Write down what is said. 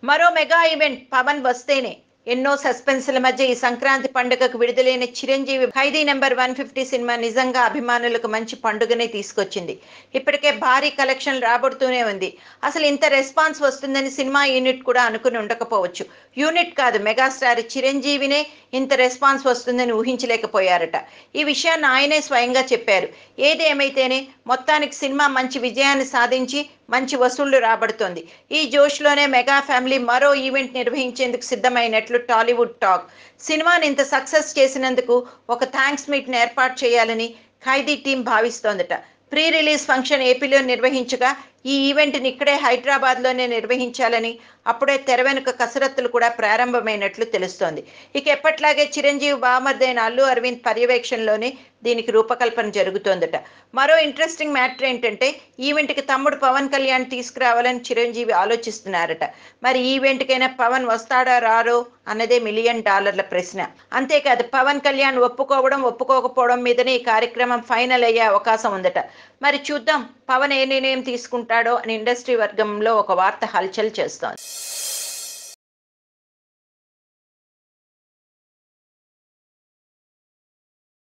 మరో mega event Pawan వస్తేనే ఎన్నో సస్పెన్స్ల మధ్య ఈ సంక్రాంతి పండుగకు విడుదలైన చిరంజీవి ఖైదీ నెంబర్ 150 సినిమా నిజంగా అభిమానులకు మంచి పండుగనే తీసుకొచ్చింది. ఇప్పటికే భారీ కలెక్షన్ రాబడుతూనే ఉంది. అసలు ఇంత రెస్పాన్స్ వస్తుందని సినిమా యూనిట్ కూడా అనుకుని ఉండకపోవచ్చు. యూనిట్ కాదు, మెగాస్టార్ చిరంజీవినే ఇంత రెస్పాన్స్ వస్తుందని ఊహించలేకపోయారట. ఈ విషయాన్ని ఆయనే స్వయంగా చెప్పారు. ఏది ఏమైతేనే మొత్తానికి సినిమా మంచి విజయాన్ని సాధించి మంచి వసూళ్లు రాబడుతోంది. ఈ జోష్‌లోనే మెగా ఫ్యామిలీ మరో ఈవెంట్ నిర్వహించేందుకు సిద్ధమైనట్లు టాలీవుడ్ టాక్. సినిమాని ఇంత సక్సెస్ చేసినందుకు ఒక థాంక్స్ మీట్‌ని ఏర్పాటు చేయాలని ఖైదీ టీం భావిస్తోందట. ప్రీ రిలీజ్ ఫంక్షన్ ఏపీలో నిర్వహించగా ఈ ఈవెంట్‌ని ఇక్కడే హైదరాబాద్‌లోనే నిర్వహించాలని అప్పుడే తెర వెనుక కసరత్తులు కూడా ప్రారంభమైనట్లు తెలుస్తోంది. ఇక ఎప్పట్లాగే చిరంజీవి బావమరిదైన అల్లు అరవింద్ పర్యవేక్షణలోనే దీనికి రూపకల్పన జరుగుతోందట. మరో ఇంట్రెస్టింగ్ మ్యాటర్ ఏంటంటే ఈవెంట్‌కి తమ్ముడు పవన్ కళ్యాణ్ తీసుకురావాలని చిరంజీవి ఆలోచిస్తున్నారట. మరి ఈ ఈవెంట్‌కైనా పవన్ వస్తాడో రారో అన్నదే $1,000,000 ప్రశ్న. అంతేకాదు పవన్ కళ్యాణ్ ఒప్పుకోవడం ఒప్పుకోకపోవడం మీదనే ఈ కార్యక్రమం ఫైనల్ అయ్యే అవకాశం ఉందట. మరి చూద్దాం పవన్ ఏ నిర్ణయం తీసుకుంటాడో అని ఇండస్ట్రీ వర్గంలో ఒక వార్త హల్చల్ చేస్తోంది.